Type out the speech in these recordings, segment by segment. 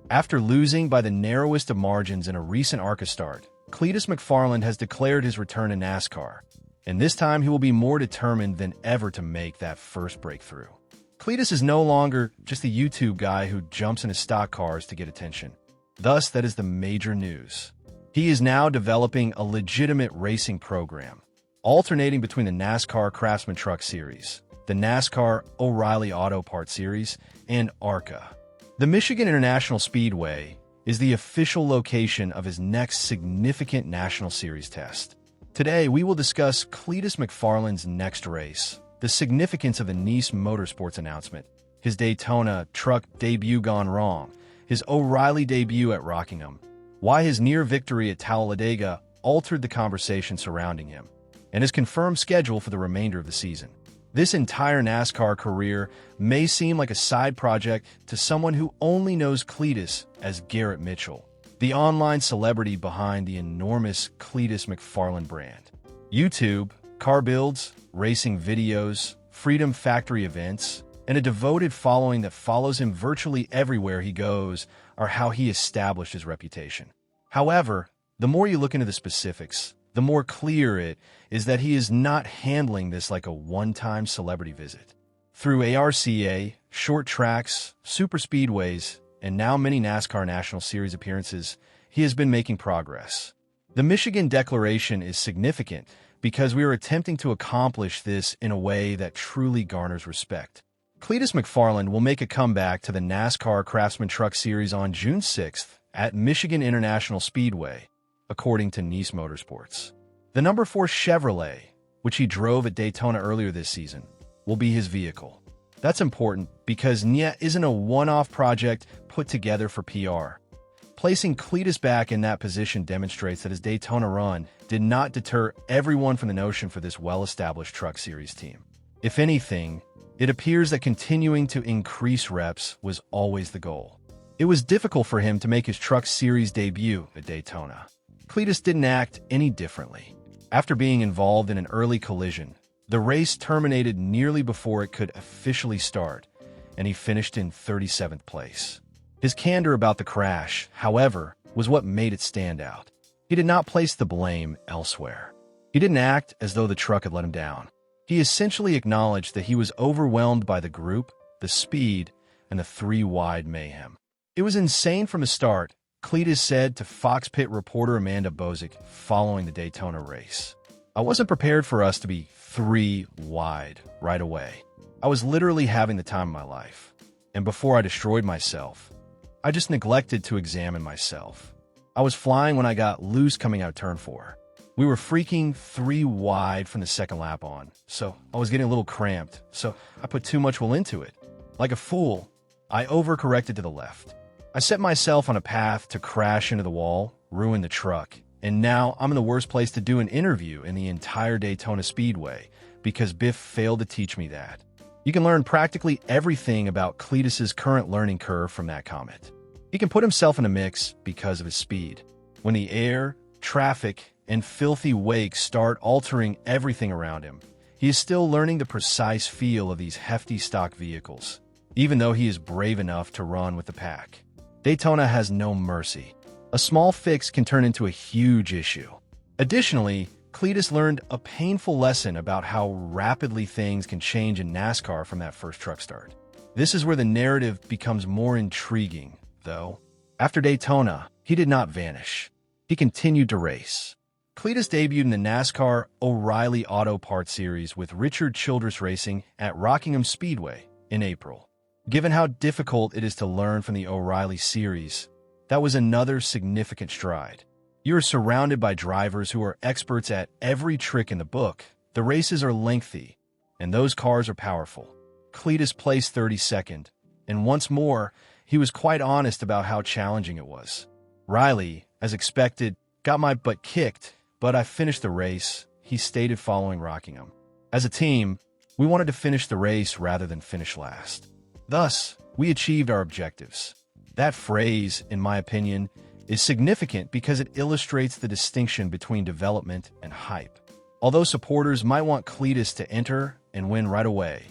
After losing by the narrowest of margins in a recent ARCA start, Cleetus McFarland has declared his return to NASCAR, and this time he will be more determined than ever to make that first breakthrough. Cleetus is no longer just a YouTube guy who jumps into stock cars to get attention. Thus, that is the major news. He is now developing a legitimate racing program, alternating between the NASCAR Craftsman Truck Series, the NASCAR O'Reilly Auto Parts Series, and ARCA. The Michigan International Speedway is the official location of his next significant National Series test. Today, we will discuss Cleetus McFarland's next race, the significance of the Nice Motorsports announcement, his Daytona truck debut gone wrong, his O'Reilly debut at Rockingham, why his near victory at Talladega altered the conversation surrounding him, and his confirmed schedule for the remainder of the season. This entire NASCAR career may seem like a side project to someone who only knows Cleetus as Garrett Mitchell, the online celebrity behind the enormous Cleetus McFarland brand. YouTube, car builds, racing videos, Freedom Factory events, and a devoted following that follows him virtually everywhere he goes are how he established his reputation. However, the more you look into the specifics, the more clear it is that he is not handling this like a one-time celebrity visit. Through ARCA, short tracks, super speedways, and now many NASCAR National Series appearances, he has been making progress. The Michigan Declaration is significant because we are attempting to accomplish this in a way that truly garners respect. Cleetus McFarland will make a comeback to the NASCAR Craftsman Truck Series on June 6th at Michigan International Speedway, according to Nice Motorsports. The number 4 Chevrolet, which he drove at Daytona earlier this season, will be his vehicle. That's important because NIA isn't a one-off project put together for PR. Placing Cleetus back in that position demonstrates that his Daytona run did not deter everyone from the notion for this well-established Truck Series team. If anything, it appears that continuing to increase reps was always the goal. It was difficult for him to make his Truck Series debut at Daytona. Cleetus didn't act any differently. After being involved in an early collision, the race terminated nearly before it could officially start, and he finished in 37th place. His candor about the crash, however, was what made it stand out. He did not place the blame elsewhere. He didn't act as though the truck had let him down. He essentially acknowledged that he was overwhelmed by the group, the speed, and the 3-wide mayhem. It was insane from the start, Cleetus said to Fox Pit reporter Amanda Bozick following the Daytona race. I wasn't prepared for us to be 3 wide right away. I was literally having the time of my life. And before I destroyed myself, I just neglected to examine myself. I was flying when I got loose coming out of turn 4. We were freaking 3 wide from the second lap on, so I was getting a little cramped, so I put too much will into it. Like a fool, I overcorrected to the left. I set myself on a path to crash into the wall, ruin the truck, and now I'm in the worst place to do an interview in the entire Daytona Speedway because Biff failed to teach me that. You can learn practically everything about Cleetus's current learning curve from that comment. He can put himself in a mix because of his speed. When the air, traffic, and filthy wakes start altering everything around him, he is still learning the precise feel of these hefty stock vehicles, even though he is brave enough to run with the pack. Daytona has no mercy. A small fix can turn into a huge issue. Additionally, Cleetus learned a painful lesson about how rapidly things can change in NASCAR from that first truck start. This is where the narrative becomes more intriguing, though. After Daytona, he did not vanish. He continued to race. Cleetus debuted in the NASCAR O'Reilly Auto Parts Series with Richard Childress Racing at Rockingham Speedway in April. Given how difficult it is to learn from the O'Reilly series, that was another significant stride. You are surrounded by drivers who are experts at every trick in the book. The races are lengthy, and those cars are powerful. Cleetus placed 32nd, and once more, he was quite honest about how challenging it was. Riley, as expected, got my butt kicked, but I finished the race, he stated following Rockingham. As a team, we wanted to finish the race rather than finish last. Thus, we achieved our objectives. That phrase, in my opinion, is significant because it illustrates the distinction between development and hype. Although supporters might want Cleetus to enter and win right away,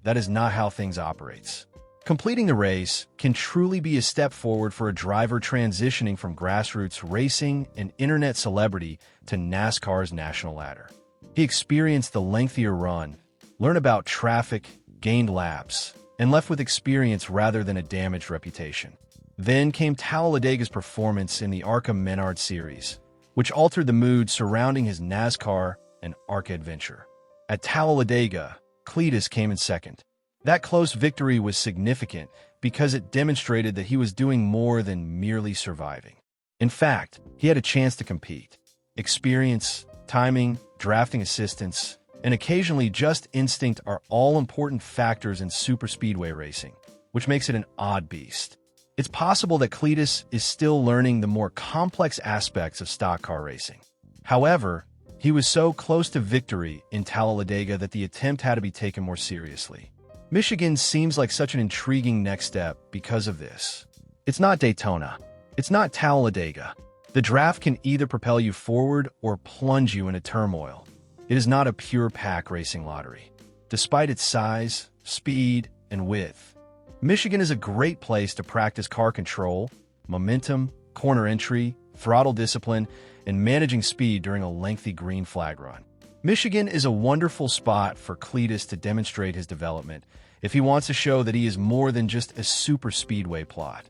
that is not how things operates. Completing the race can truly be a step forward for a driver transitioning from grassroots racing and internet celebrity to NASCAR's national ladder. He experienced the lengthier run, learned about traffic, gained laps, and left with experience rather than a damaged reputation. Then came Talladega's performance in the ARCA Menard Series, which altered the mood surrounding his NASCAR and ARCA adventure. At Talladega, Cleetus came in second. That close victory was significant because it demonstrated that he was doing more than merely surviving. In fact, he had a chance to compete. Experience, timing, drafting assistance, and occasionally just instinct are all important factors in superspeedway racing, which makes it an odd beast. It's possible that Cleetus is still learning the more complex aspects of stock car racing. However, he was so close to victory in Talladega that the attempt had to be taken more seriously. Michigan seems like such an intriguing next step because of this. It's not Daytona. It's not Talladega. The draft can either propel you forward or plunge you into turmoil. It is not a pure pack racing lottery. Despite its size, speed, and width, Michigan is a great place to practice car control, momentum, corner entry, throttle discipline, and managing speed during a lengthy green flag run. Michigan is a wonderful spot for Cleetus to demonstrate his development if he wants to show that he is more than just a super speedway plot.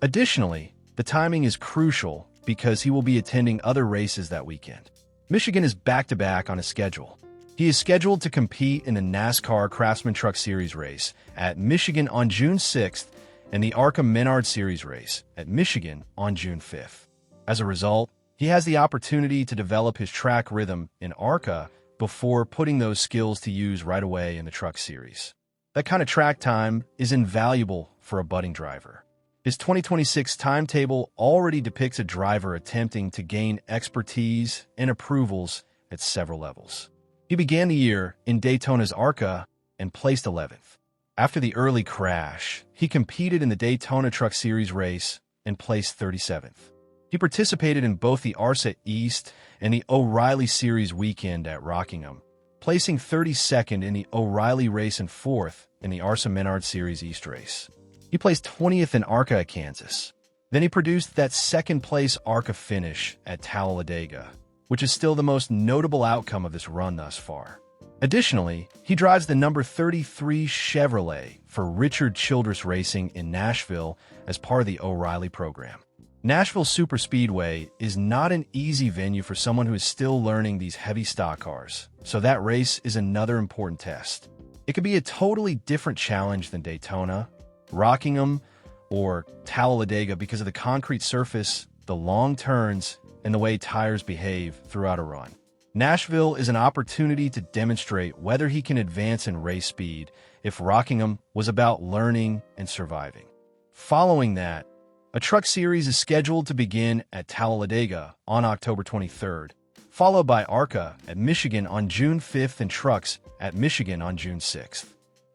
Additionally, the timing is crucial because he will be attending other races that weekend. Michigan is back-to-back on his schedule. He is scheduled to compete in the NASCAR Craftsman Truck Series race at Michigan on June 6th and the ARCA Menard Series race at Michigan on June 5th. As a result, he has the opportunity to develop his track rhythm in ARCA before putting those skills to use right away in the Truck Series. That kind of track time is invaluable for a budding driver. His 2026 timetable already depicts a driver attempting to gain expertise and approvals at several levels. He began the year in Daytona's ARCA and placed 11th. After the early crash, he competed in the Daytona Truck Series race and placed 37th. He participated in both the ARCA East and the O'Reilly Series weekend at Rockingham, placing 32nd in the O'Reilly race and 4th in the ARCA Menard Series East race. He placed 20th in ARCA at Kansas. Then he produced that second-place ARCA finish at Talladega, which is still the most notable outcome of this run thus far. Additionally, he drives the number 33 Chevrolet for Richard Childress Racing in Nashville as part of the O'Reilly program. Nashville Superspeedway is not an easy venue for someone who is still learning these heavy stock cars, so that race is another important test. It could be a totally different challenge than Daytona, Rockingham, or Talladega because of the concrete surface, the long turns, and the way tires behave throughout a run. Nashville is an opportunity to demonstrate whether he can advance in race speed if Rockingham was about learning and surviving. Following that, a truck series is scheduled to begin at Talladega on October 23rd, followed by ARCA at Michigan on June 5th and trucks at Michigan on June 6th.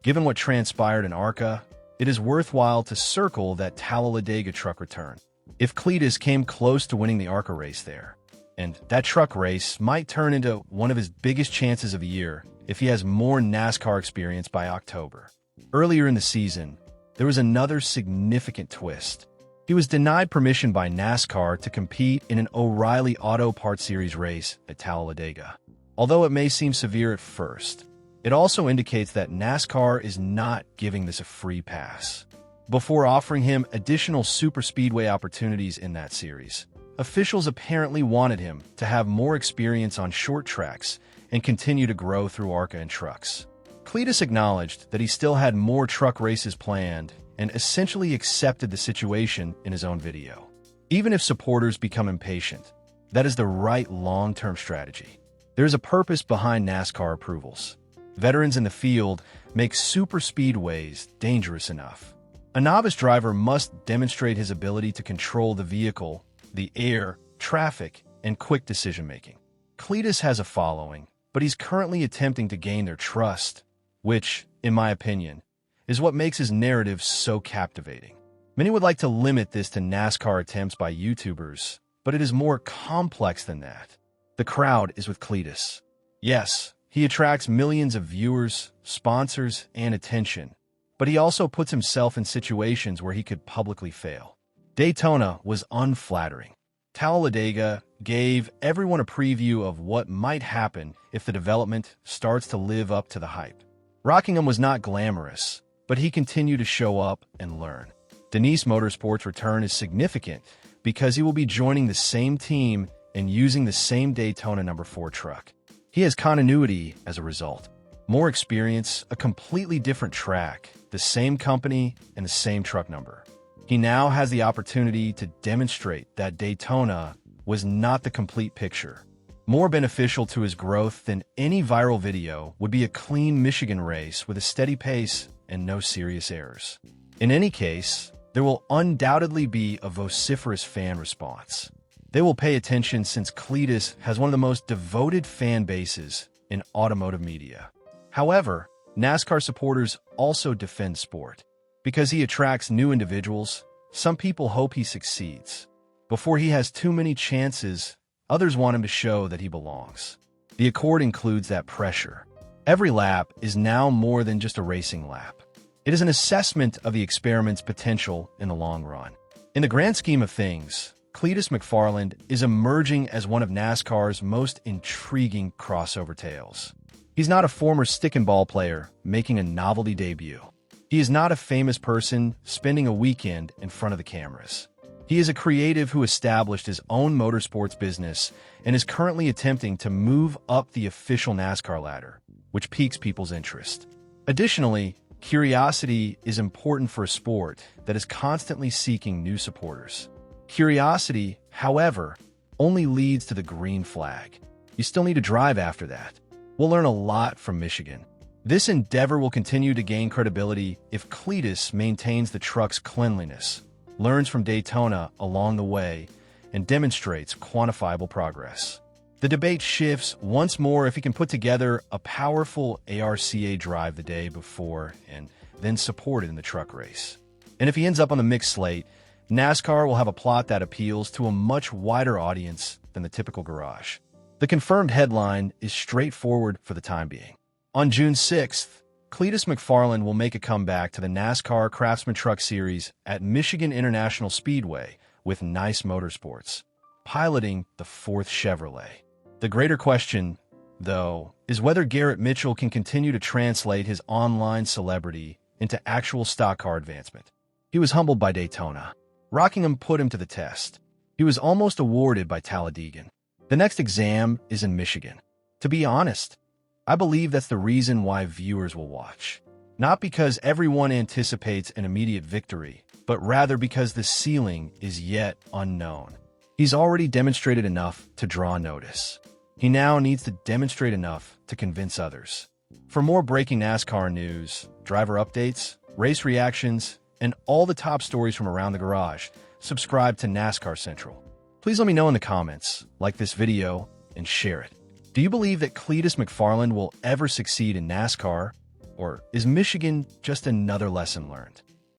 Given what transpired in ARCA, it is worthwhile to circle that Talladega truck return. If Cleetus came close to winning the ARCA race there, and that truck race might turn into one of his biggest chances of the year if he has more NASCAR experience by October. Earlier in the season, there was another significant twist. He was denied permission by NASCAR to compete in an O'Reilly Auto Parts Series race at Talladega. Although it may seem severe at first, it also indicates that NASCAR is not giving this a free pass. Before offering him additional superspeedway opportunities in that series, officials apparently wanted him to have more experience on short tracks and continue to grow through ARCA and trucks. Cleetus acknowledged that he still had more truck races planned and essentially accepted the situation in his own video. Even if supporters become impatient, that is the right long-term strategy. There is a purpose behind NASCAR approvals. Veterans in the field make superspeedways dangerous enough. A novice driver must demonstrate his ability to control the vehicle, the air, traffic, and quick decision-making. Cleetus has a following, but he's currently attempting to gain their trust, which, in my opinion, is what makes his narrative so captivating. Many would like to limit this to NASCAR attempts by YouTubers, but it is more complex than that. The crowd is with Cleetus. Yes, he attracts millions of viewers, sponsors, and attention, but he also puts himself in situations where he could publicly fail. Daytona was unflattering. Talladega gave everyone a preview of what might happen if the development starts to live up to the hype. Rockingham was not glamorous, but he continued to show up and learn. Denise Motorsports' return is significant because he will be joining the same team and using the same Daytona number 4 truck. He has continuity as a result. More experience, a completely different track, the same company, and the same truck number. He now has the opportunity to demonstrate that Daytona was not the complete picture. More beneficial to his growth than any viral video would be a clean Michigan race with a steady pace and no serious errors. In any case, there will undoubtedly be a vociferous fan response. They will pay attention since Cleetus has one of the most devoted fan bases in automotive media. However, NASCAR supporters also defend sport. Because he attracts new individuals, some people hope he succeeds. Before he has too many chances, others want him to show that he belongs. The Accord includes that pressure. Every lap is now more than just a racing lap. It is an assessment of the experiment's potential in the long run. In the grand scheme of things, Cleetus McFarland is emerging as one of NASCAR's most intriguing crossover tales. He's not a former stick-and-ball player making a novelty debut. He is not a famous person spending a weekend in front of the cameras. He is a creative who established his own motorsports business and is currently attempting to move up the official NASCAR ladder, which piques people's interest. Additionally, curiosity is important for a sport that is constantly seeking new supporters. Curiosity, however, only leads to the green flag. You still need to drive after that. We'll learn a lot from Michigan. This endeavor will continue to gain credibility if Cleetus maintains the truck's cleanliness, learns from Daytona along the way, and demonstrates quantifiable progress. The debate shifts once more if he can put together a powerful ARCA drive the day before and then support it in the truck race. And if he ends up on the mixed slate, NASCAR will have a plot that appeals to a much wider audience than the typical garage. The confirmed headline is straightforward for the time being. On June 6th, Cleetus McFarland will make a comeback to the NASCAR Craftsman Truck Series at Michigan International Speedway with Nice Motorsports, piloting the 4th Chevrolet. The greater question, though, is whether Garrett Mitchell can continue to translate his online celebrity into actual stock car advancement. He was humbled by Daytona. Rockingham put him to the test. He was almost awarded by Talladega. The next exam is in Michigan. To be honest, I believe that's the reason why viewers will watch. Not because everyone anticipates an immediate victory, but rather because the ceiling is yet unknown. He's already demonstrated enough to draw notice. He now needs to demonstrate enough to convince others. For more breaking NASCAR news, driver updates, race reactions, and all the top stories from around the garage, subscribe to NASCAR Central. Please let me know in the comments, like this video, and share it. Do you believe that Cleetus McFarland will ever succeed in NASCAR? Or is Michigan just another lesson learned?